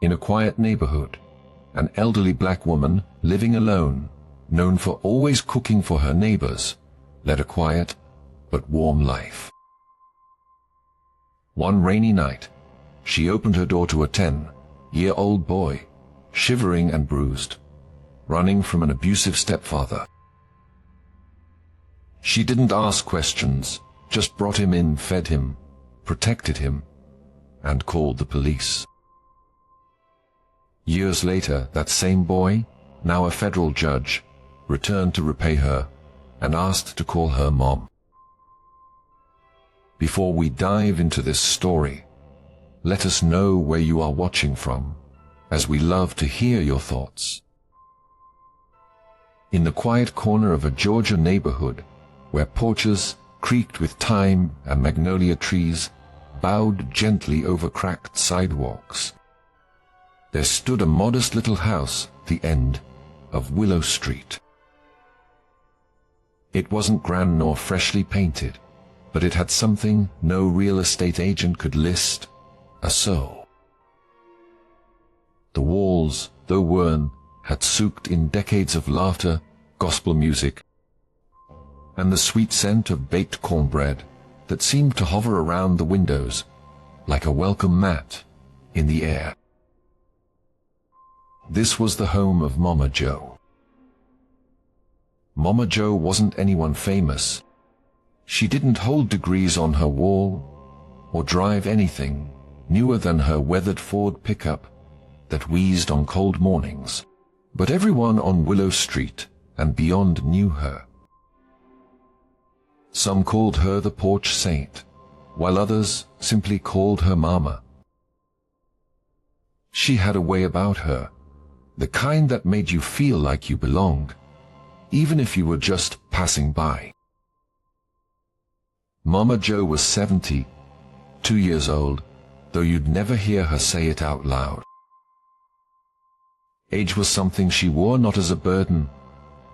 In a quiet neighborhood, an elderly black woman living alone, known for always cooking for her neighbors, led a quiet but warm life. One rainy night, she opened her door to a 10-year-old boy, shivering and bruised, running from an abusive stepfather. She didn't ask questions, just brought him in, fed him, protected him, and called the police. Years later, that same boy, now a federal judge, returned to repay her and asked to call her mom. Before we dive into this story, let us know where you are watching from, as we love to hear your thoughts. In the quiet corner of a Georgia neighborhood, where porches creaked with thyme and magnolia trees bowed gently over cracked sidewalks, there stood a modest little house at the end of Willow Street. It wasn't grand nor freshly painted, but it had something no real estate agent could list: a soul. The walls, though worn, had soaked in decades of laughter, gospel music, and the sweet scent of baked cornbread that seemed to hover around the windows like a welcome mat in the air. This was the home of Mama Jo. Mama Jo wasn't anyone famous. She didn't hold degrees on her wall or drive anything newer than her weathered Ford pickup that wheezed on cold mornings, but everyone on Willow Street and beyond knew her. Some called her the porch saint, while others simply called her Mama. She had a way about her, the kind that made you feel like you belonged, even if you were just passing by. Mama Jo was 72 years old, though you'd never hear her say it out loud. Age was something she wore not as a burden,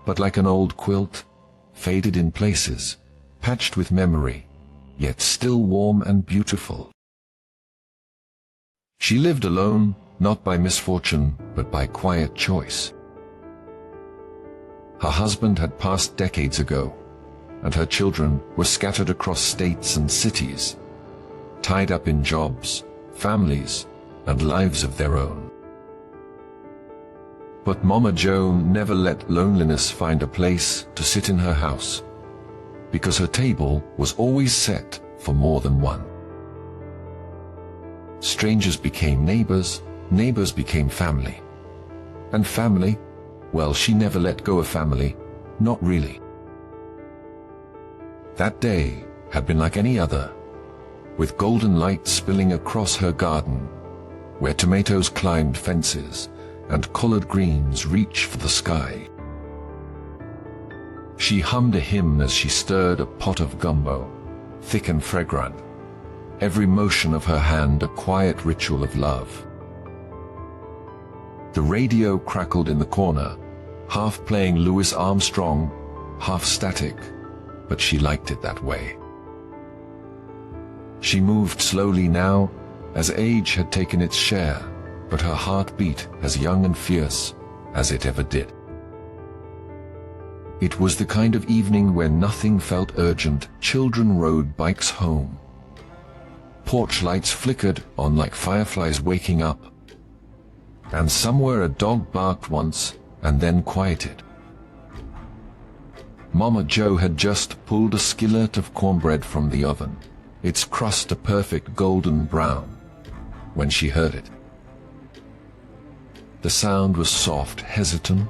but like an old quilt, faded in places, patched with memory, yet still warm and beautiful. She lived alone, not by misfortune, but by quiet choice. Her husband had passed decades ago, and her children were scattered across states and cities, tied up in jobs, families, and lives of their own. But Mama Jo never let loneliness find a place to sit in her house, because her table was always set for more than one. Strangers became neighbors, neighbors became family. And family, well, she never let go of family, not really. That day had been like any other, with golden light spilling across her garden, where tomatoes climbed fences and collard greens reached for the sky. She hummed a hymn as she stirred a pot of gumbo, thick and fragrant, every motion of her hand a quiet ritual of love. The radio crackled in the corner, half playing Louis Armstrong, half static, but she liked it that way. She moved slowly now, as age had taken its share, but her heart beat as young and fierce as it ever did. It was the kind of evening where nothing felt urgent. Children rode bikes home. Porch lights flickered on like fireflies waking up. And somewhere a dog barked once and then quieted. Mama Jo had just pulled a skillet of cornbread from the oven, its crust a perfect golden brown, when she heard it. The sound was soft, hesitant,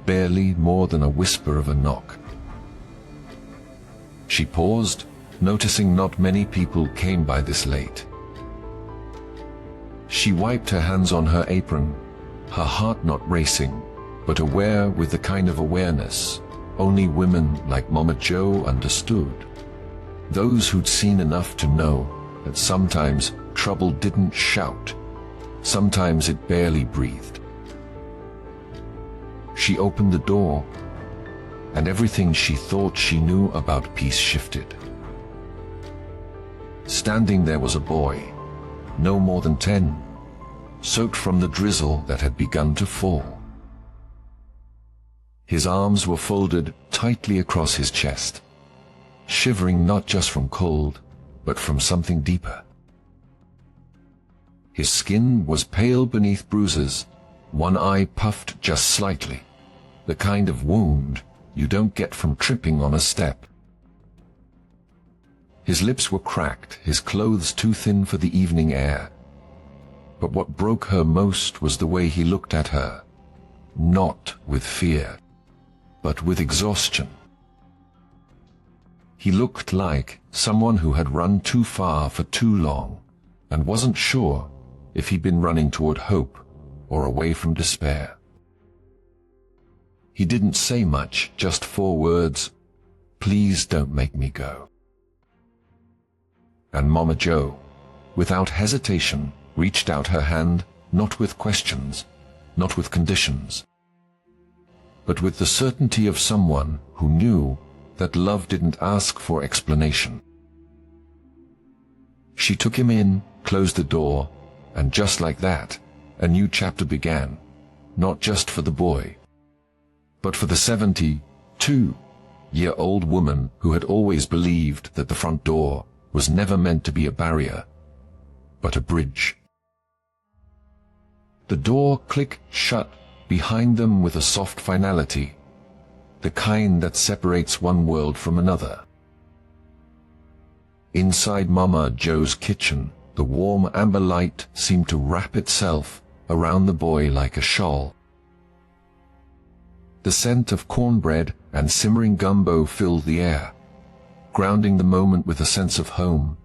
barely more than a whisper of a knock. She paused, noticing not many people came by this late. She wiped her hands on her apron, her heart not racing, but aware with the kind of awareness only women like Mama Jo understood. Those who'd seen enough to know that sometimes trouble didn't shout, sometimes it barely breathed. She opened the door, and everything she thought she knew about peace shifted. Standing there was a boy, no more than 10, soaked from the drizzle that had begun to fall. His arms were folded tightly across his chest, shivering not just from cold, but from something deeper. His skin was pale beneath bruises, one eye puffed just slightly, the kind of wound you don't get from tripping on a step. His lips were cracked, his clothes too thin for the evening air. But what broke her most was the way he looked at her, not with fear, but with exhaustion. He looked like someone who had run too far for too long and wasn't sure if he'd been running toward hope or away from despair. He didn't say much, just 4 words, "Please don't make me go." And Mama Joe, without hesitation, reached out her hand, not with questions, not with conditions, but with the certainty of someone who knew that love didn't ask for explanation. She took him in, closed the door, and just like that, a new chapter began, not just for the boy, but for the 72-year-old woman who had always believed that the front door was never meant to be a barrier, but a bridge. The door clicked shut behind them with a soft finality, the kind that separates one world from another. Inside Mama Joe's kitchen, the warm amber light seemed to wrap itself around the boy like a shawl. The scent of cornbread and simmering gumbo filled the air, grounding the moment with a sense of home,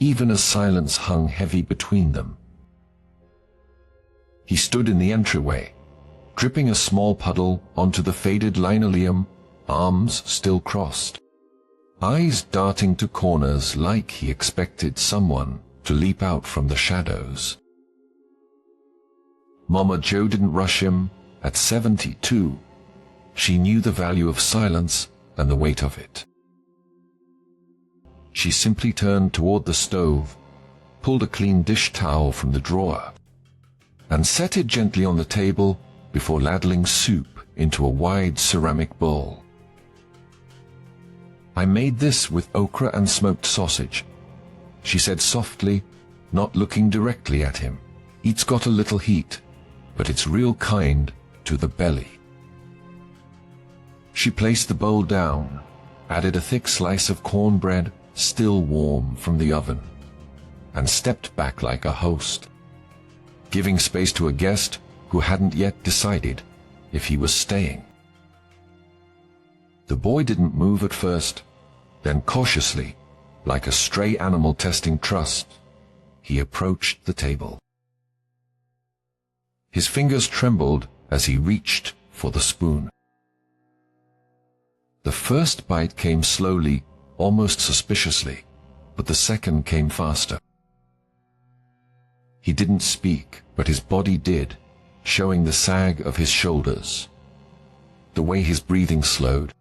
even as silence hung heavy between them. He stood in the entryway, dripping a small puddle onto the faded linoleum, arms still crossed, eyes darting to corners like he expected someone to leap out from the shadows. Mama Joe didn't rush him. At 72, she knew the value of silence and the weight of it. She simply turned toward the stove, pulled a clean dish towel from the drawer, and set it gently on the table before ladling soup into a wide ceramic bowl. "I made this with okra and smoked sausage," she said softly, not looking directly at him. "It's got a little heat, but it's real kind to the belly." She placed the bowl down, added a thick slice of cornbread, still warm from the oven, and stepped back like a host, giving space to a guest who hadn't yet decided if he was staying. The boy didn't move at first, then cautiously, like a stray animal testing trust, he approached the table. His fingers trembled as he reached for the spoon. The first bite came slowly, almost suspiciously, but the second came faster. He didn't speak, but his body did, showing the sag of his shoulders, the way his breathing slowed,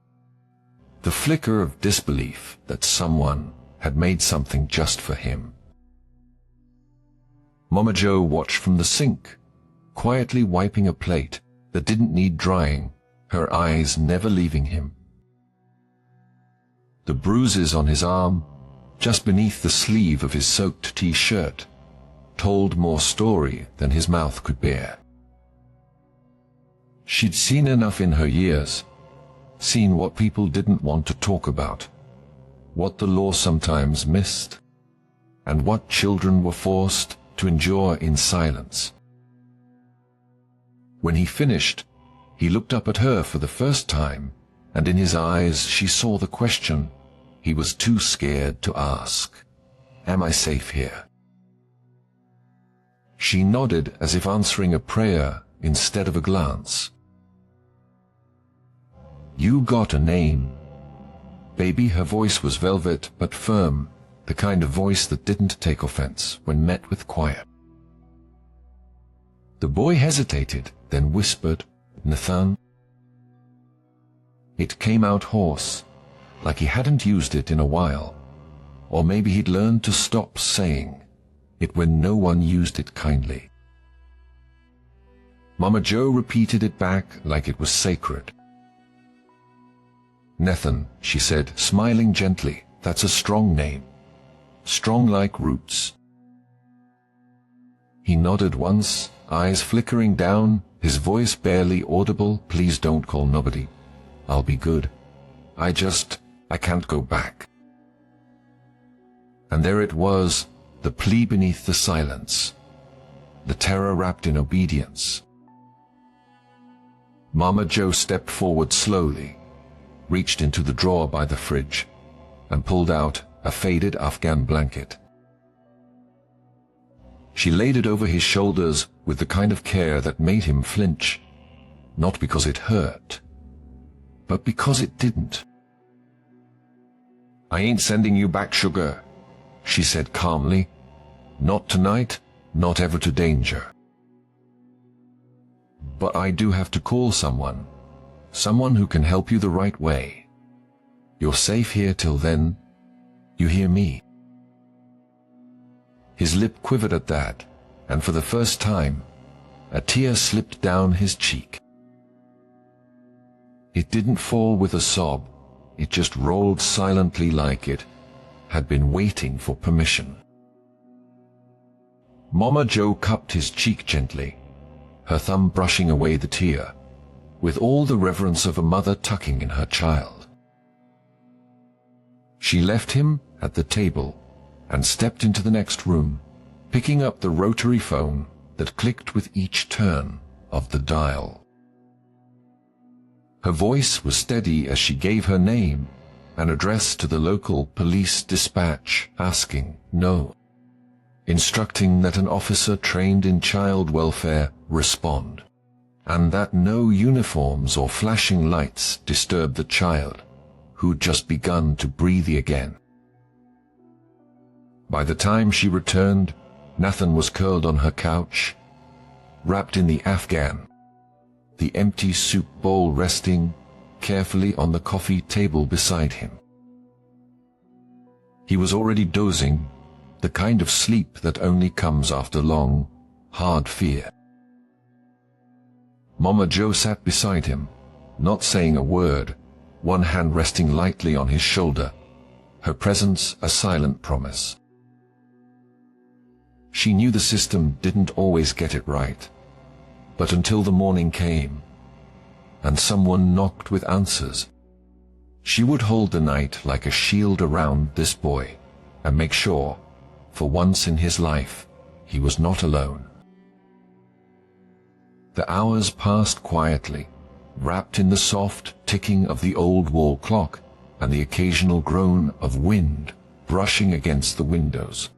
the flicker of disbelief that someone had made something just for him. Mama Joe watched from the sink, quietly wiping a plate that didn't need drying, her eyes never leaving him. The bruises on his arm, just beneath the sleeve of his soaked t-shirt, told more story than his mouth could bear. She'd seen enough in her years, seen what people didn't want to talk about, what the law sometimes missed, and what children were forced to endure in silence. When he finished, he looked up at her for the first time, and in his eyes she saw the question he was too scared to ask. "Am I safe here?" She nodded as if answering a prayer instead of a glance. "You got a name, baby." Her voice was velvet but firm, the kind of voice that didn't take offense when met with quiet. The boy hesitated, then whispered, "Nathan." It came out hoarse, like he hadn't used it in a while, or maybe he'd learned to stop saying it when no one used it kindly. Mama Joe repeated it back like it was sacred. "Nathan," she said, smiling gently, "that's a strong name. Strong like roots." He nodded once, eyes flickering down, his voice barely audible. "Please don't call nobody. I'll be good. I can't go back." And there it was, the plea beneath the silence, the terror wrapped in obedience. Mama Joe stepped forward slowly, reached into the drawer by the fridge, and pulled out a faded Afghan blanket. She laid it over his shoulders with the kind of care that made him flinch, not because it hurt, but because it didn't. "I ain't sending you back, sugar," she said calmly. "Not tonight, not ever to danger. But I do have to call someone who can help you the right way. You're safe here till then. You hear me?" His lip quivered at that, and for the first time, a tear slipped down his cheek. It didn't fall with a sob, it just rolled silently like it had been waiting for permission. Mama Joe cupped his cheek gently, her thumb brushing away the tear, with all the reverence of a mother tucking in her child. She left him at the table and stepped into the next room, picking up the rotary phone that clicked with each turn of the dial. Her voice was steady as she gave her name and address to the local police dispatch, asking no, instructing that an officer trained in child welfare respond, and that no uniforms or flashing lights disturb the child, who'd just begun to breathe again. By the time she returned, Nathan was curled on her couch, wrapped in the Afghan, the empty soup bowl resting carefully on the coffee table beside him. He was already dozing, the kind of sleep that only comes after long, hard fear. Mama Joe sat beside him, not saying a word, one hand resting lightly on his shoulder, her presence a silent promise. She knew the system didn't always get it right, but until the morning came, and someone knocked with answers, she would hold the night like a shield around this boy, and make sure, for once in his life, he was not alone. The hours passed quietly, wrapped in the soft ticking of the old wall clock and the occasional groan of wind brushing against the windows.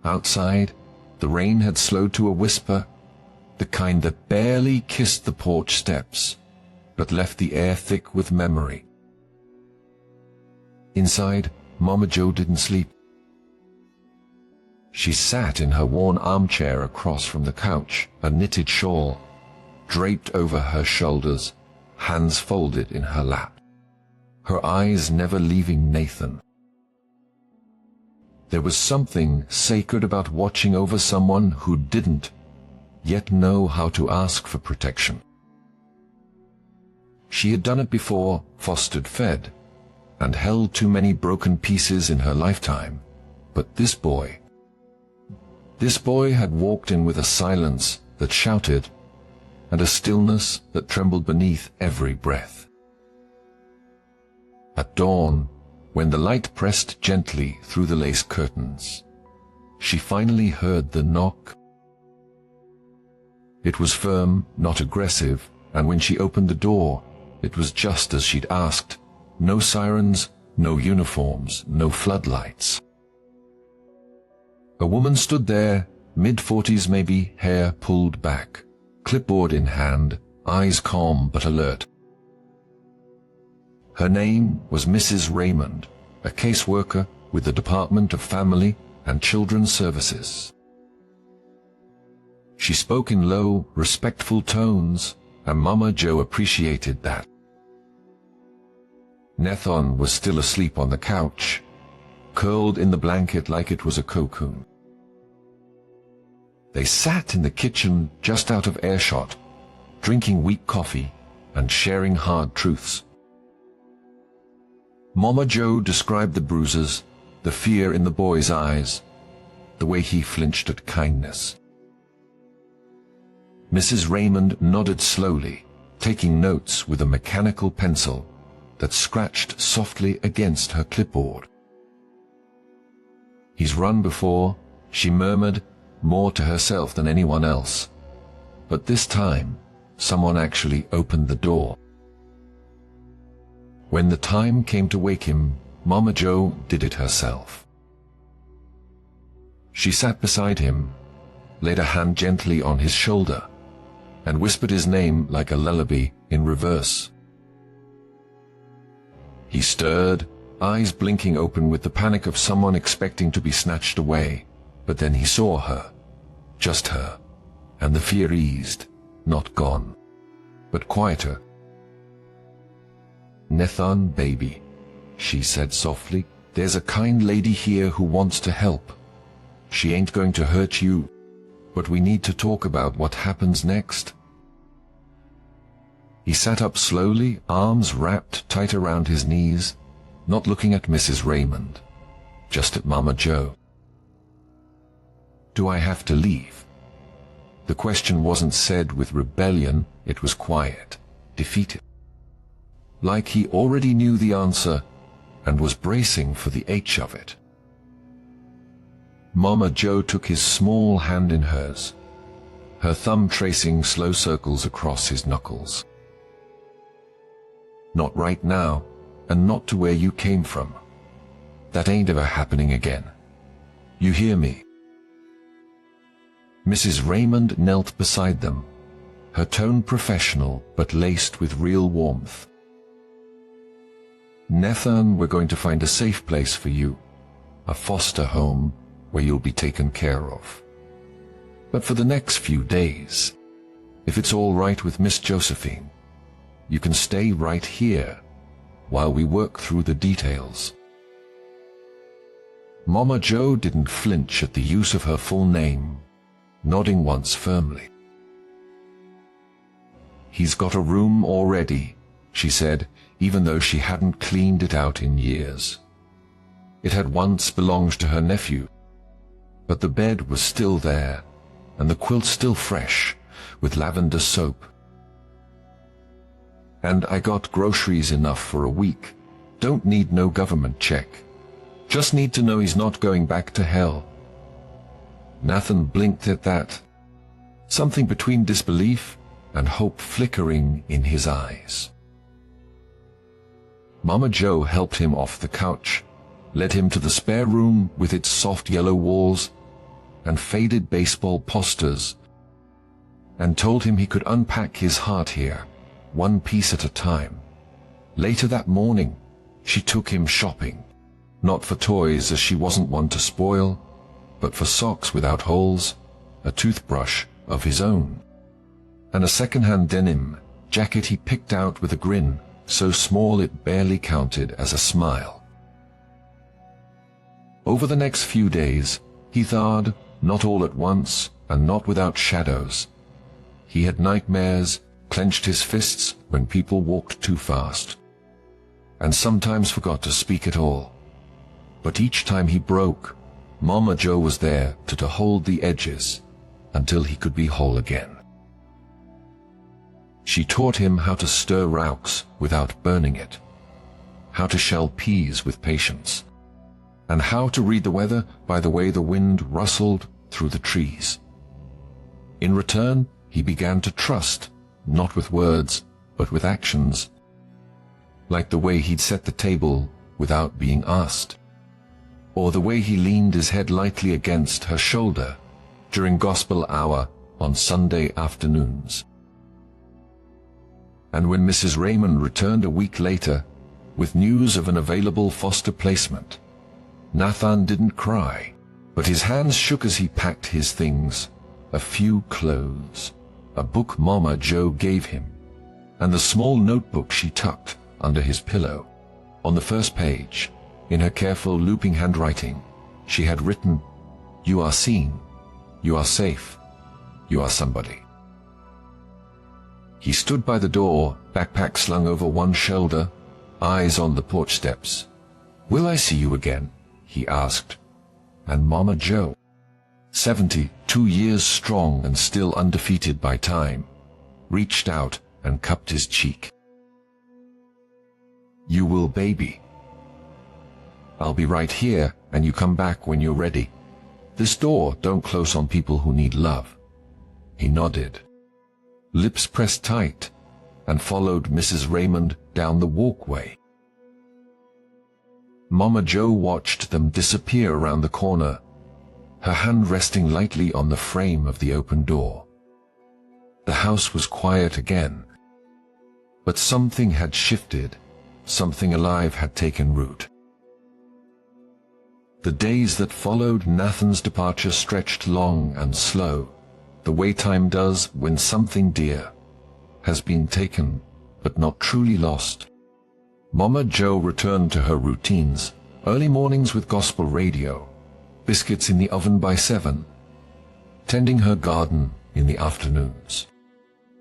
Outside, the rain had slowed to a whisper, the kind that barely kissed the porch steps, but left the air thick with memory. Inside, Mama Joe didn't sleep. She sat in her worn armchair across from the couch, a knitted shawl draped over her shoulders, hands folded in her lap, her eyes never leaving Nathan. There was something sacred about watching over someone who didn't yet know how to ask for protection. She had done it before, fostered, fed, and held too many broken pieces in her lifetime, but this boy had walked in with a silence that shouted, and a stillness that trembled beneath every breath. At dawn, when the light pressed gently through the lace curtains, she finally heard the knock. It was firm, not aggressive, and when she opened the door, it was just as she'd asked. No sirens, no uniforms, no floodlights. A woman stood there, mid-40s maybe, hair pulled back, clipboard in hand, eyes calm but alert. Her name was Mrs. Raymond, a caseworker with the Department of Family and Children's Services. She spoke in low, respectful tones, and Mama Joe appreciated that. Nathan was still asleep on the couch, curled in the blanket like it was a cocoon. They sat in the kitchen just out of earshot, drinking weak coffee and sharing hard truths. Mama Joe described the bruises, the fear in the boy's eyes, the way he flinched at kindness. Mrs. Raymond nodded slowly, taking notes with a mechanical pencil that scratched softly against her clipboard. "He's run before," she murmured, more to herself than anyone else. But this time, someone actually opened the door. When the time came to wake him, Mama Joe did it herself. She sat beside him, laid a hand gently on his shoulder, and whispered his name like a lullaby in reverse. He stirred, eyes blinking open with the panic of someone expecting to be snatched away, but then he saw her, just her, and the fear eased, not gone, but quieter. "Nathan, baby," she said softly, "there's a kind lady here who wants to help. She ain't going to hurt you, but we need to talk about what happens next." He sat up slowly, arms wrapped tight around his knees, not looking at Mrs. Raymond, just at Mama Joe. "Do I have to leave?" The question wasn't said with rebellion, it was quiet, defeated. Like he already knew the answer and was bracing for the H of it. Mama Joe took his small hand in hers, her thumb tracing slow circles across his knuckles. "Not right now, and not to where you came from. That ain't ever happening again. You hear me?" Mrs. Raymond knelt beside them, her tone professional but laced with real warmth. "Nathan, we're going to find a safe place for you, a foster home where you'll be taken care of. But for the next few days, if it's all right with Miss Josephine, you can stay right here while we work through the details." Mama Joe didn't flinch at the use of her full name, nodding once firmly. "He's got a room already," she said, even though she hadn't cleaned it out in years. It had once belonged to her nephew, but the bed was still there, and the quilt still fresh, with lavender soap. "And I got groceries enough for a week. Don't need no government check. Just need to know he's not going back to hell." Nathan blinked at that, something between disbelief and hope flickering in his eyes. Mama Joe helped him off the couch, led him to the spare room with its soft yellow walls and faded baseball posters, and told him he could unpack his heart here, one piece at a time. Later that morning, she took him shopping, not for toys as she wasn't one to spoil, but for socks without holes, a toothbrush of his own, and a second-hand denim jacket he picked out with a grin so small it barely counted as a smile. Over the next few days, he thawed, not all at once and not without shadows. He had nightmares, clenched his fists when people walked too fast, and sometimes forgot to speak at all. But each time he broke, Mama Joe was there to hold the edges until he could be whole again. She taught him how to stir rauks without burning it, how to shell peas with patience, and how to read the weather by the way the wind rustled through the trees. In return, he began to trust, not with words, but with actions, like the way he'd set the table without being asked, or the way he leaned his head lightly against her shoulder during gospel hour on Sunday afternoons. And when Mrs. Raymond returned a week later with news of an available foster placement, Nathan didn't cry, but his hands shook as he packed his things, a few clothes, a book Mama Joe gave him, and the small notebook she tucked under his pillow. On the first page, in her careful looping handwriting, she had written, "You are seen, you are safe, You are somebody. He stood by the door, backpack slung over one shoulder, eyes on the porch steps. "Will I see you again?" he asked. And Mama Joe, 72 years strong and still undefeated by time, reached out and cupped his cheek. "You will, baby. I'll be right here, and you come back when you're ready. This door don't close on people who need love." He nodded, lips pressed tight, and followed Mrs. Raymond down the walkway. Mama Joe watched them disappear around the corner, her hand resting lightly on the frame of the open door. The house was quiet again, but something had shifted, something alive had taken root. The days that followed Nathan's departure stretched long and slow, the way time does when something dear has been taken but not truly lost. Mama Joe returned to her routines, early mornings with gospel radio, biscuits in the oven by 7, tending her garden in the afternoons.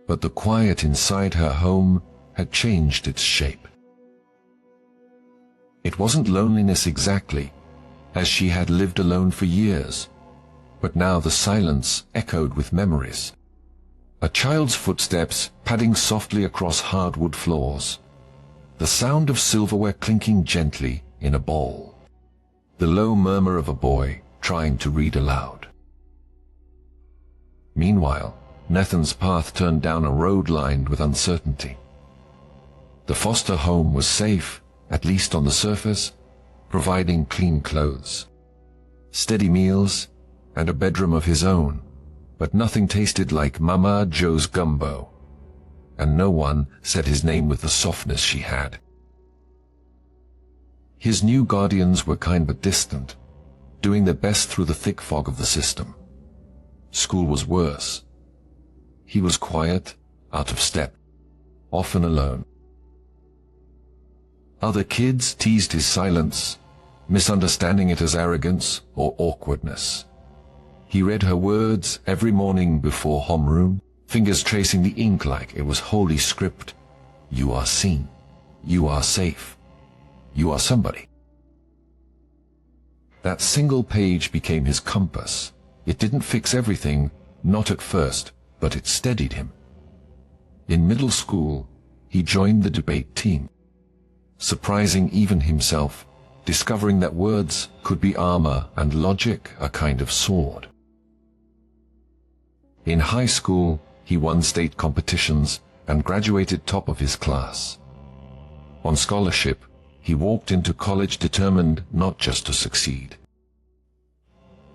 But the quiet inside her home had changed its shape. It wasn't loneliness exactly, as she had lived alone for years, but now the silence echoed with memories. A child's footsteps padding softly across hardwood floors, the sound of silverware clinking gently in a bowl, the low murmur of a boy trying to read aloud. Meanwhile, Nathan's path turned down a road lined with uncertainty. The foster home was safe, at least on the surface, providing clean clothes, steady meals, and a bedroom of his own, but nothing tasted like Mama Joe's gumbo, and no one said his name with the softness she had. His new guardians were kind but distant, doing their best through the thick fog of the system. School was worse. He was quiet, out of step, often alone. Other kids teased his silence, misunderstanding it as arrogance or awkwardness. He read her words every morning before homeroom, fingers tracing the ink like it was holy script. You are seen. You are safe. You are somebody. That single page became his compass. It didn't fix everything, not at first, but it steadied him. In middle school, he joined the debate team, surprising even himself, discovering that words could be armor and logic a kind of sword. In high school, he won state competitions and graduated top of his class. On scholarship, he walked into college determined not just to succeed,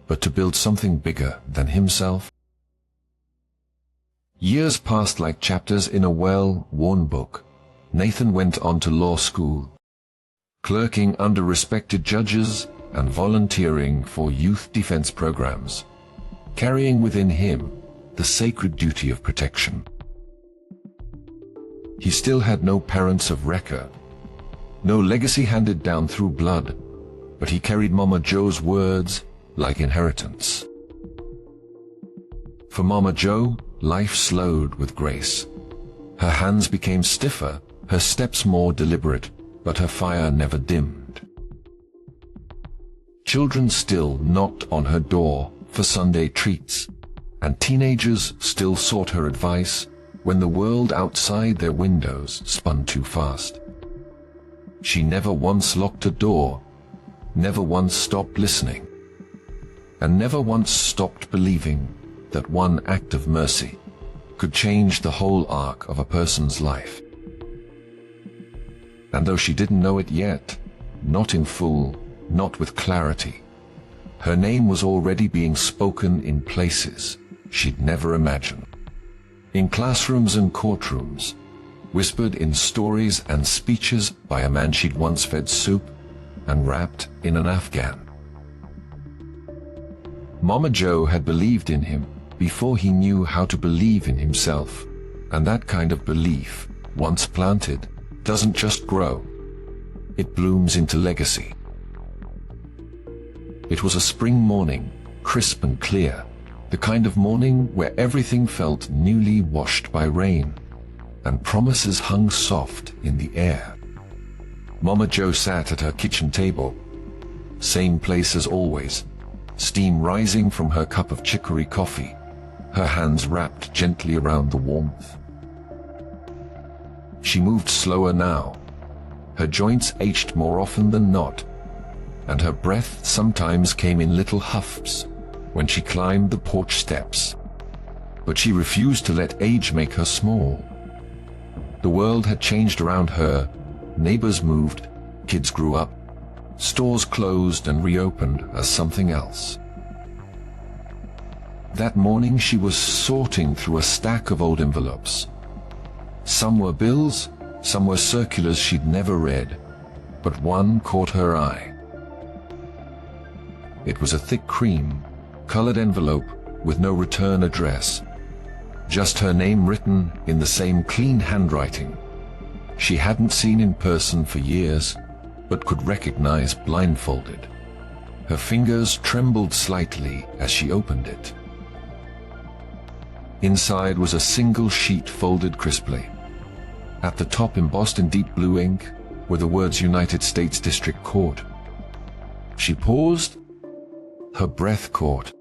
but to build something bigger than himself. Years passed like chapters in a well-worn book. Nathan went on to law school, clerking under respected judges and volunteering for youth defense programs, carrying within him the sacred duty of protection. He still had no parents of record, no legacy handed down through blood, but he carried Mama Joe's words like inheritance. For Mama Joe, life slowed with grace. Her hands became stiffer, her steps more deliberate, but her fire never dimmed. Children still knocked on her door for Sunday treats, and teenagers still sought her advice when the world outside their windows spun too fast. She never once locked a door, never once stopped listening, and never once stopped believing that one act of mercy could change the whole arc of a person's life. And though she didn't know it yet, not in full, not with clarity, her name was already being spoken in places she'd never imagined. In classrooms and courtrooms, whispered in stories and speeches by a man she'd once fed soup and wrapped in an Afghan. Mama Joe had believed in him before he knew how to believe in himself, and that kind of belief, once planted, doesn't just grow, it blooms into legacy. It was a spring morning, crisp and clear, The kind of morning where everything felt newly washed by rain, and promises hung soft in the air. Mama Jo sat at her kitchen table, same place as always, steam rising from her cup of chicory coffee, her hands wrapped gently around the warmth. She moved slower now. Her joints ached more often than not, and her breath sometimes came in little huffs when she climbed the porch steps. But she refused to let age make her small. The world had changed around her. Neighbors moved, kids grew up, stores closed and reopened as something else. That morning she was sorting through a stack of old envelopes. Some were bills, some were circulars she'd never read, but one caught her eye. It was a thick cream, colored envelope with no return address, just her name written in the same clean handwriting she hadn't seen in person for years, but could recognize blindfolded. Her fingers trembled slightly as she opened it. Inside was a single sheet folded crisply. At the top, embossed in deep blue ink, were the words United States District Court. She paused, her breath caught.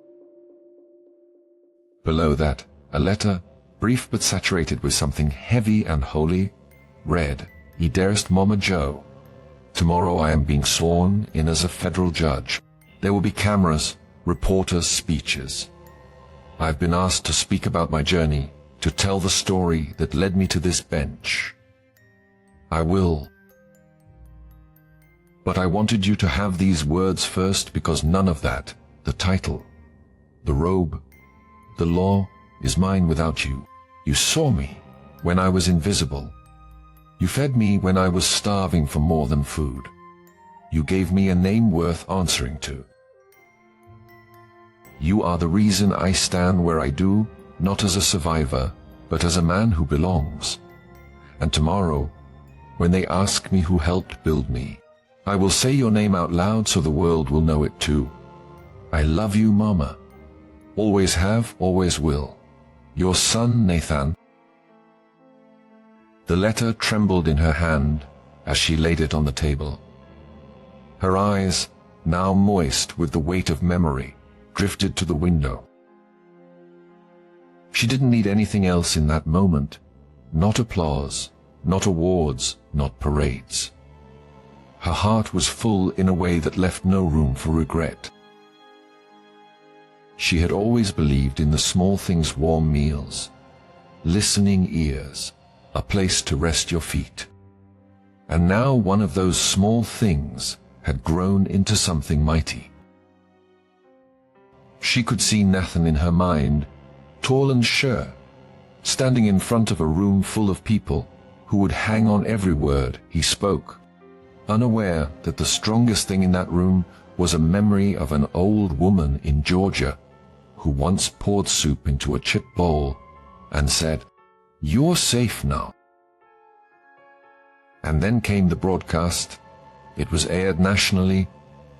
Below that, a letter, brief but saturated with something heavy and holy, read, "Dearest Mama Jo, tomorrow I am being sworn in as a federal judge. There will be cameras, reporters, speeches. I've been asked to speak about my journey, to tell the story that led me to this bench. I will. But I wanted you to have these words first because none of that, the title, the robe, the law, is mine without you. You saw me when I was invisible. You fed me when I was starving for more than food. You gave me a name worth answering to. You are the reason I stand where I do, not as a survivor, but as a man who belongs. And tomorrow, when they ask me who helped build me, I will say your name out loud so the world will know it too. I love you, Mama. Always have, always will. Your son, Nathan." The letter trembled in her hand as she laid it on the table. Her eyes, now moist with the weight of memory, drifted to the window. She didn't need anything else in that moment. Not applause, not awards, not parades. Her heart was full in a way that left no room for regret. She had always believed in the small things: warm meals, listening ears, a place to rest your feet. And now one of those small things had grown into something mighty. She could see Nathan in her mind, tall and sure, standing in front of a room full of people who would hang on every word he spoke, unaware that the strongest thing in that room was a memory of an old woman in Georgia who once poured soup into a chip bowl and said, "You're safe now." And then came the broadcast. It was aired nationally,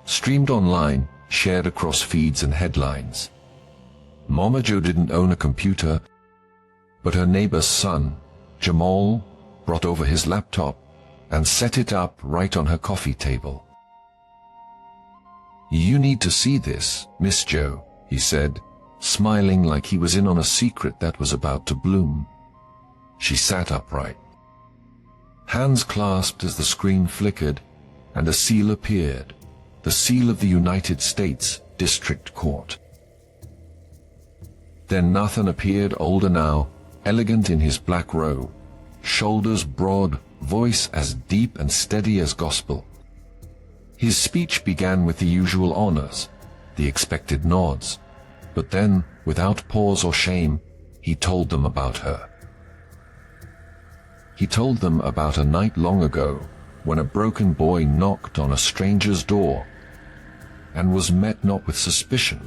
streamed online, shared across feeds and headlines. Mama Jo didn't own a computer, but her neighbor's son, Jamal, brought over his laptop and set it up right on her coffee table. "You need to see this, Miss Jo," he said, smiling like he was in on a secret that was about to bloom. She sat upright. Hands clasped as the screen flickered, and a seal appeared, the seal of the United States District Court. Then Nathan appeared, older now, elegant in his black robe, shoulders broad, voice as deep and steady as gospel. His speech began with the usual honors, the expected nods, but then, without pause or shame, he told them about her. He told them about a night long ago when a broken boy knocked on a stranger's door and was met not with suspicion,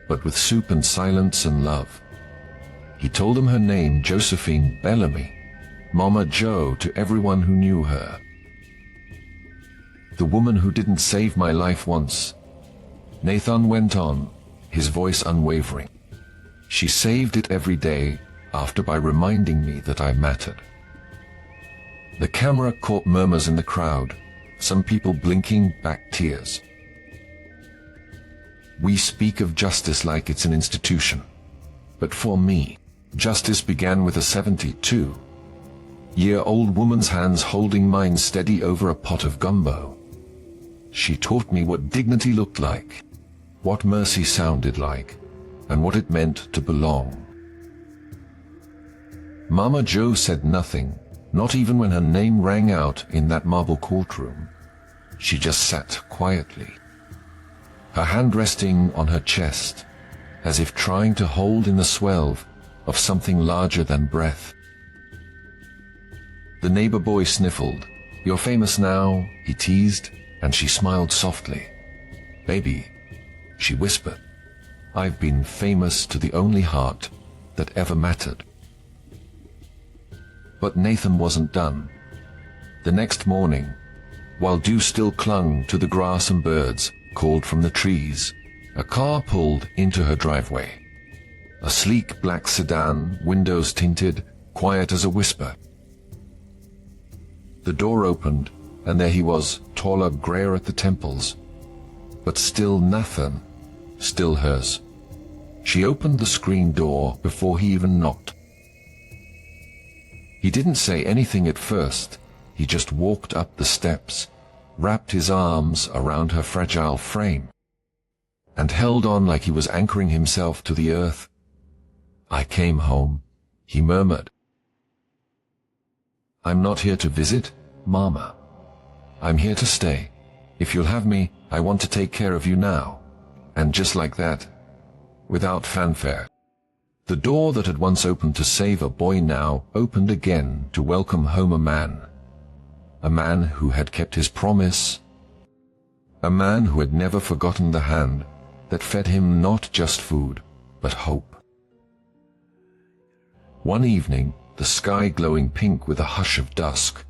but with soup and silence and love. He told them her name, Josephine Bellamy, Mama Jo to everyone who knew her. "The woman who didn't save my life once," Nathan went on, his voice unwavering. She saved it every day after by reminding me that I mattered. The camera caught murmurs in the crowd, some people blinking back tears. We speak of justice like it's an institution. But for me, justice began with a 72-year-old woman's hands holding mine steady over a pot of gumbo. She taught me what dignity looked like, what mercy sounded like, and what it meant to belong. Mama Jo said nothing, not even when her name rang out in that marble courtroom. She just sat quietly, her hand resting on her chest, as if trying to hold in the swell of something larger than breath. The neighbor boy sniffled. "You're famous now," he teased, and she smiled softly. "Baby," she whispered, "I've been famous to the only heart that ever mattered." But Nathan wasn't done. The next morning, while dew still clung to the grass and birds called from the trees, a car pulled into her driveway. A sleek black sedan, windows tinted, quiet as a whisper. The door opened, and there he was, taller, grayer at the temples, but still Nathan, still hers. She opened the screen door before he even knocked. He didn't say anything at first. He just walked up the steps, wrapped his arms around her fragile frame, and held on like he was anchoring himself to the earth. "I came home," he murmured. "I'm not here to visit, Mama. I'm here to stay. If you'll have me, I want to take care of you now." And just like that, without fanfare, the door that had once opened to save a boy now opened again to welcome home a man who had kept his promise, a man who had never forgotten the hand that fed him not just food, but hope. One evening, the sky glowing pink with a hush of dusk,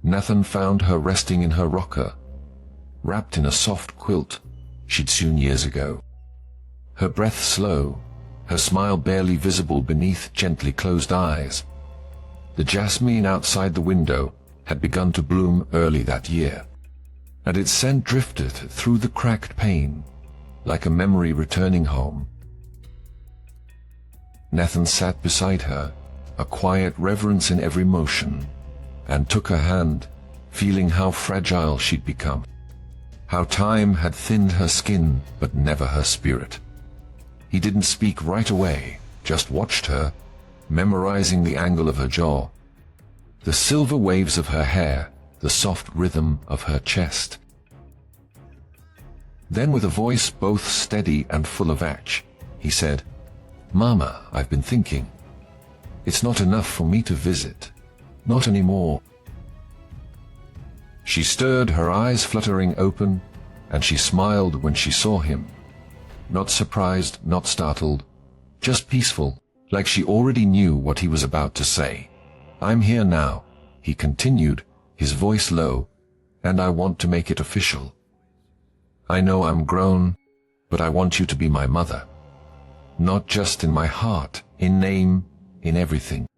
Nathan found her resting in her rocker, wrapped in a soft quilt she'd sewn years ago. Her breath slow, her smile barely visible beneath gently closed eyes. The jasmine outside the window had begun to bloom early that year, and its scent drifted through the cracked pane like a memory returning home. Nathan sat beside her, a quiet reverence in every motion, and took her hand, feeling how fragile she'd become, how time had thinned her skin but never her spirit. He didn't speak right away, just watched her, memorizing the angle of her jaw, the silver waves of her hair, the soft rhythm of her chest. Then with a voice both steady and full of ache, he said, "Mama, I've been thinking. It's not enough for me to visit. Not anymore." She stirred, her eyes fluttering open, and she smiled when she saw him. Not surprised, not startled, just peaceful, like she already knew what he was about to say. "I'm here now," he continued, his voice low, "and I want to make it official. I know I'm grown, but I want you to be my mother. Not just in my heart, in name, in everything."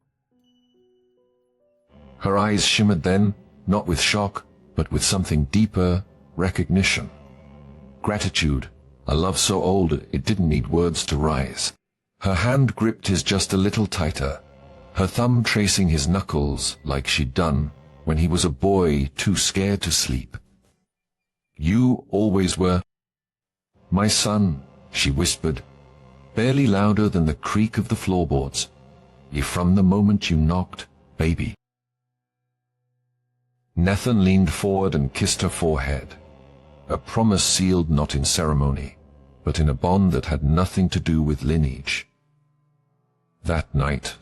Her eyes shimmered then, not with shock, but with something deeper, recognition. Gratitude, a love so old it didn't need words to rise. Her hand gripped his just a little tighter, her thumb tracing his knuckles like she'd done when he was a boy too scared to sleep. "You always were my son," she whispered, barely louder than the creak of the floorboards. "From the moment you knocked, baby." Nathan leaned forward and kissed her forehead, a promise sealed not in ceremony, but in a bond that had nothing to do with lineage. That night,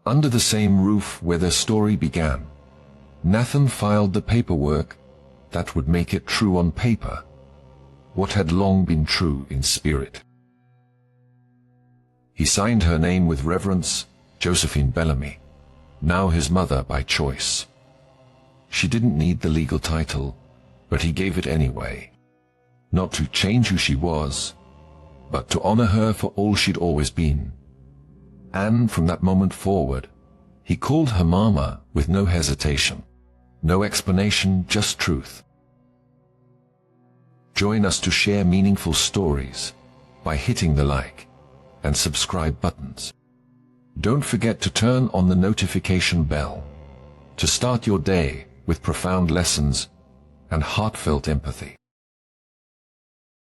under the same roof where their story began, Nathan filed the paperwork that would make it true on paper, what had long been true in spirit. He signed her name with reverence, Josephine Bellamy, now his mother by choice. She didn't need the legal title, but he gave it anyway, not to change who she was, but to honor her for all she'd always been, And from that moment forward, he called her Mama with no hesitation. No explanation, just truth. Join us to share meaningful stories by hitting the like and subscribe buttons. Don't forget to turn on the notification bell to start your day with profound lessons and heartfelt empathy.